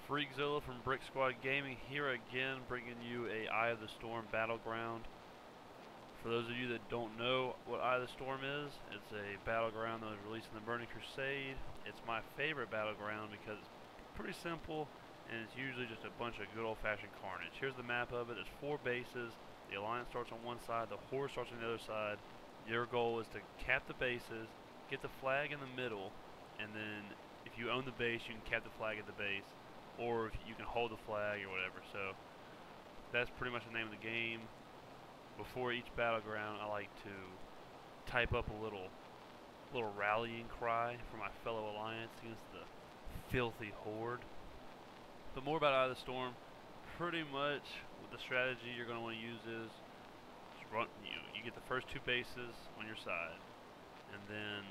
Freakzilla from Brick Squad Gaming here again, bringing you a Eye of the Storm battleground. For those of you that don't know what Eye of the Storm is, it's a battleground that was released in the Burning Crusade. It's my favorite battleground because it's pretty simple and it's usually just a bunch of good old-fashioned carnage. Here's the map of it. There's 4 bases. The Alliance starts on one side, the Horde starts on the other side. Your goal is to cap the bases, get the flag in the middle, and then if you own the base, you can cap the flag at the base, or if you can hold the flag or whatever. So that's pretty much the name of the game. Before each battleground, I like to type up a little rallying cry for my fellow Alliance against the filthy Horde. But more about Eye of the Storm. Pretty much what the strategy you're going to want to use is you get the first 2 bases on your side, and then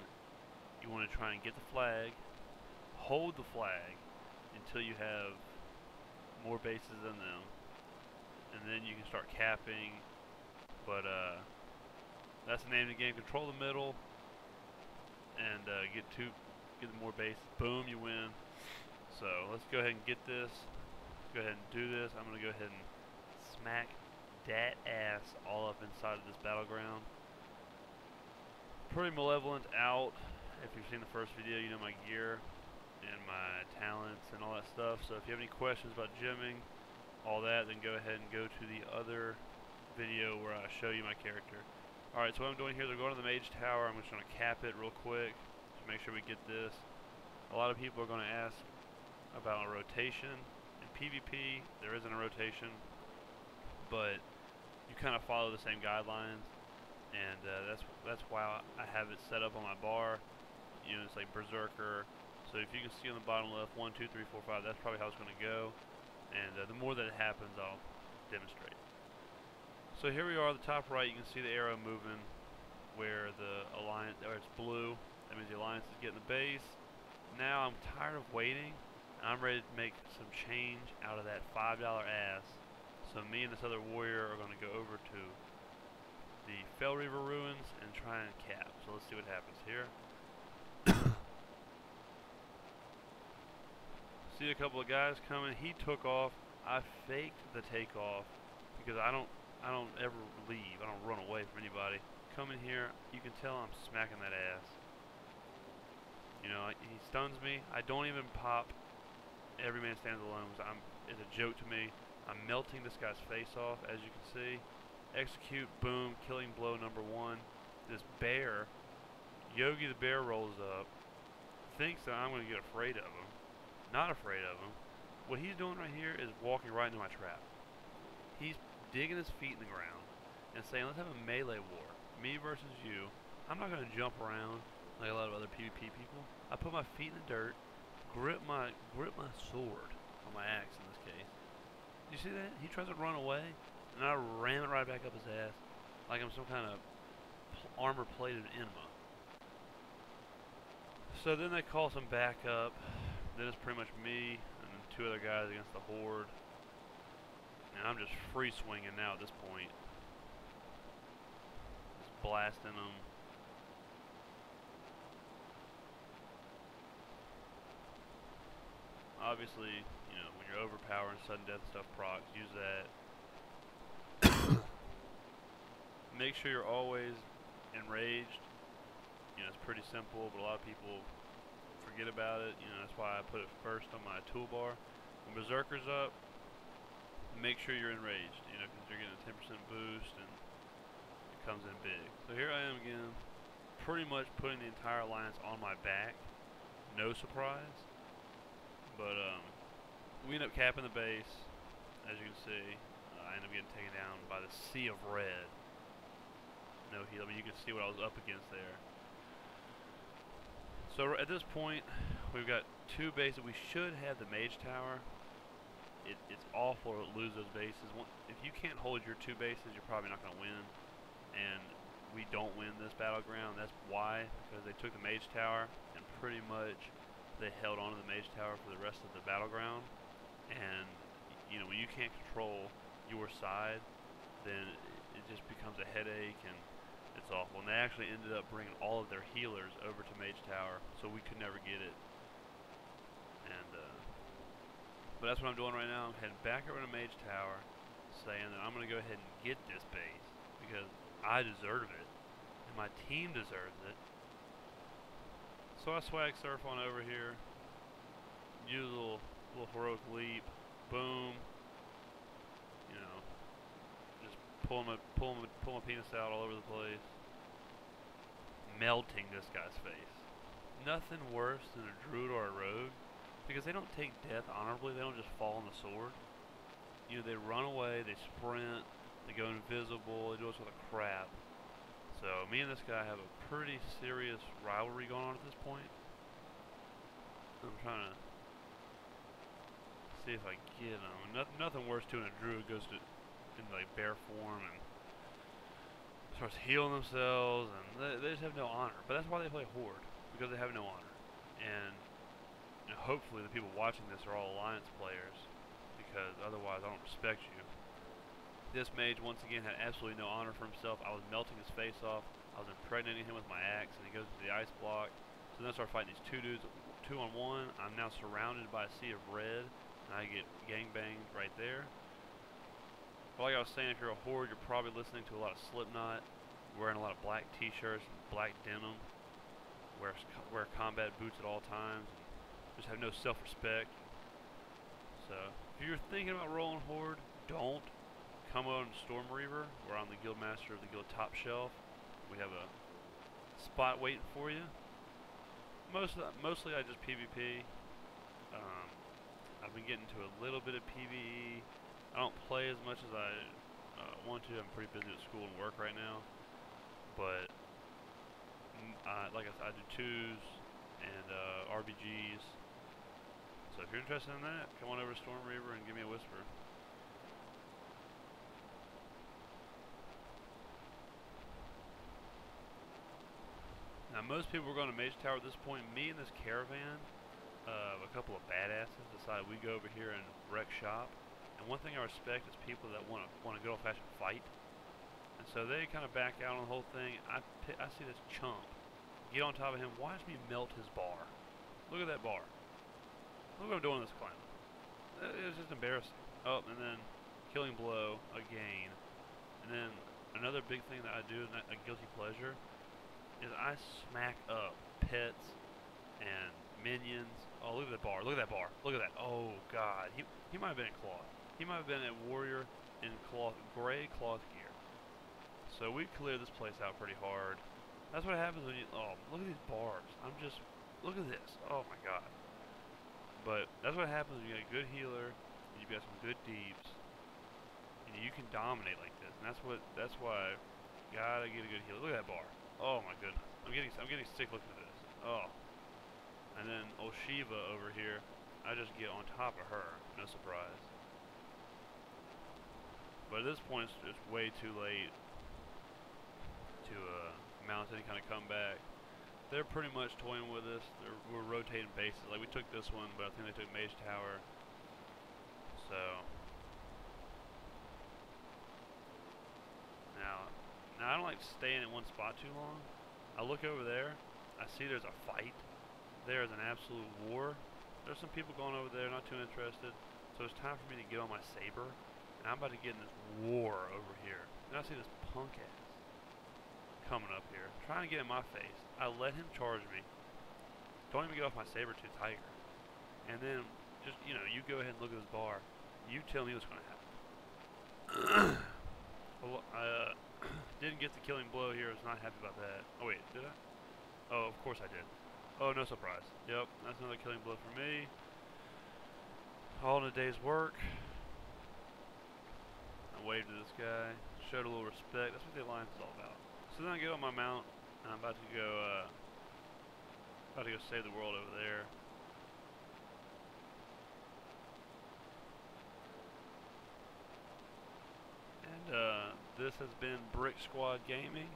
you want to try and get the flag, hold the flag until you have more bases than them, and then you can start capping. But that's the name of the game. Control the middle and get the more bases. Boom, you win. So let's go ahead and get this. Let's go ahead and do this. I'm gonna go ahead and smack that ass all up inside of this battleground. Pretty malevolent out. If you've seen the first video, you know my gear and my talents and all that stuff. So if you have any questions about gymming, all that, then go ahead and go to the other video where I show you my character. Alright, so what I'm doing here, they're going to the Mage Tower. I'm just going to cap it real quick to make sure we get this. A lot of people are going to ask about a rotation. In PvP, there isn't a rotation, but you kind of follow the same guidelines, and that's why I have it set up on my bar. You know, it's like Berserker. So if you can see on the bottom left, 1, 2, 3, 4, 5, that's probably how it's going to go. And the more that it happens, I'll demonstrate. So here we are at the top right. You can see the arrow moving where the Alliance, or it's blue. That means the Alliance is getting the base. Now I'm tired of waiting. I'm ready to make some change out of that $5 ass. So me and this other warrior are going to go over to the Fell Reaver Ruins and try and cap. So let's see what happens here. See a couple of guys coming. He took off. I faked the takeoff because I don't ever leave. I don't run away from anybody. Come in here. You can tell I'm smacking that ass. You know, he stuns me. I don't even pop Every Man Stands Alone. It's a joke to me. I'm melting this guy's face off, as you can see. Execute, boom, killing blow number 1. This bear, Yogi the bear, rolls up, thinks that I'm going to get afraid of him. Not afraid of him. What he's doing right here is walking right into my trap. He's digging his feet in the ground and saying, let's have a melee war. Me versus you. I'm not going to jump around like a lot of other PvP people. I put my feet in the dirt, grip my sword, or my axe in this case. You see that? He tries to run away, and I ram it right back up his ass like I'm some kind of armor-plated enema. So then they call some backup. Then it's pretty much me and then 2 other guys against the Horde. And I'm just free swinging now at this point. Just blasting them. Obviously, you know, when you're overpowering sudden death stuff procs, use that. Make sure you're always enraged. You know, it's pretty simple, but a lot of people forget about it. You know, that's why I put it first on my toolbar. When Berserker's up, make sure you're enraged, you know, because you're getting a 10% boost and it comes in big. So here I am again, pretty much putting the entire Alliance on my back. No surprise. But we end up capping the base, as you can see. I end up getting taken down by the sea of red. No heal. I mean, you can see what I was up against there. So at this point, we've got 2 bases. We should have the Mage Tower. It's awful to lose those bases. If you can't hold your 2 bases, you're probably not going to win. And we don't win this battleground. That's why, because they took the Mage Tower and pretty much they held on to the Mage Tower for the rest of the battleground. And you know, when you can't control your side, then it just becomes a headache and it's awful. And they actually ended up bringing all of their healers over to Mage Tower, so we could never get it. And But that's what I'm doing right now. I'm heading back over to Mage Tower, saying that I'm going to go ahead and get this base because I deserve it and my team deserves it. So I swag surf on over here, use a little heroic leap, boom, you know, just pull my penis out all over the place, melting this guy's face. Nothing worse than a druid or a rogue, because they don't take death honorably. They don't just fall on the sword. You know, they run away, they sprint, they go invisible, they do all sort of crap. So me and this guy have a pretty serious rivalry going on at this point. I'm trying to see if I get him. Nothing worse too when a druid goes in like bear form and starts healing themselves, and they just have no honor. But that's why they play Horde, because they have no honor. And you know, hopefully the people watching this are all Alliance players, because otherwise I don't respect you. This mage once again had absolutely no honor for himself. I was melting his face off. I was impregnating him with my axe, and he goes to the ice block. So then I start fighting these two dudes, 2-on-1. I'm now surrounded by a sea of red, and I get gangbanged right there. But like I was saying, if you're a Horde, you're probably listening to a lot of Slipknot, wearing a lot of black t-shirts and black denim, wear combat boots at all times, and just have no self-respect. So if you're thinking about rolling Horde, don't. Come on Storm Reaver. We're on the Guildmaster of the Guild Top Shelf. We have a spot waiting for you. Mostly I just PvP. I've been getting to a little bit of PvE. I don't play as much as I want to. I'm pretty busy at school and work right now. But like I said, I do 2s and RBGs. So if you're interested in that, come on over to Storm Reaver and give me a whisper. Now most people are going to Mage Tower at this point. Me and this caravan, a couple of badasses, decided we go over here and wreck shop. And one thing I respect is people that want a good old-fashioned fight. And so they kind of back out on the whole thing. I see this chump get on top of him, watch me melt his bar. Look at that bar. Look what I'm doing to this clown. It's just embarrassing. Oh, and then killing blow again. And then another big thing that I do, a guilty pleasure, is I smack up pets and minions. Oh, look at that bar. Look at that bar. Look at that. Oh, God. He might have been in cloth. He might have been a warrior in cloth, gray cloth gear. So we cleared this place out pretty hard. That's what happens when you... Oh, look at these bars. Look at this. Oh, my God. But that's what happens when you get a good healer, and you've got some good deeps, and you can dominate like this. And that's why you gotta get a good healer. Look at that bar. Oh my goodness. I'm getting sick looking at this. Oh. And then old Shiva over here, I just get on top of her. No surprise. But at this point it's just way too late to mount any kind of comeback. They're pretty much toying with us. We're rotating bases. Like, we took this one, but I think they took Mage Tower. So now I don't like staying in one spot too long. I look over there. I see there's a fight. There is an absolute war. There's some people going over there, not too interested. So it's time for me to get on my saber. And I'm about to get in this war over here. And I see this punk ass coming up here, trying to get in my face. I let him charge me. Don't even get off my saber-tooth tiger. And then, just, you know, you go ahead and look at this bar. You tell me what's going to happen. Well, I didn't get the killing blow here. I was not happy about that. Oh, wait, did I? Oh, of course I did. Oh, no surprise. Yep, that's another killing blow for me. All in a day's work. I waved to this guy. Showed a little respect. That's what the Alliance is all about. So then I get on my mount, and I'm about to go save the world over there. And this has been Brick Squad Gaming.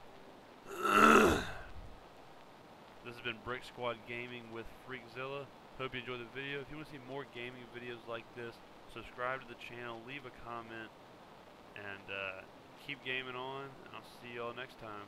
This has been Brick Squad Gaming with Freakzilla. Hope you enjoyed the video. If you want to see more gaming videos like this, subscribe to the channel, leave a comment, and keep gaming on, and I'll see y'all next time.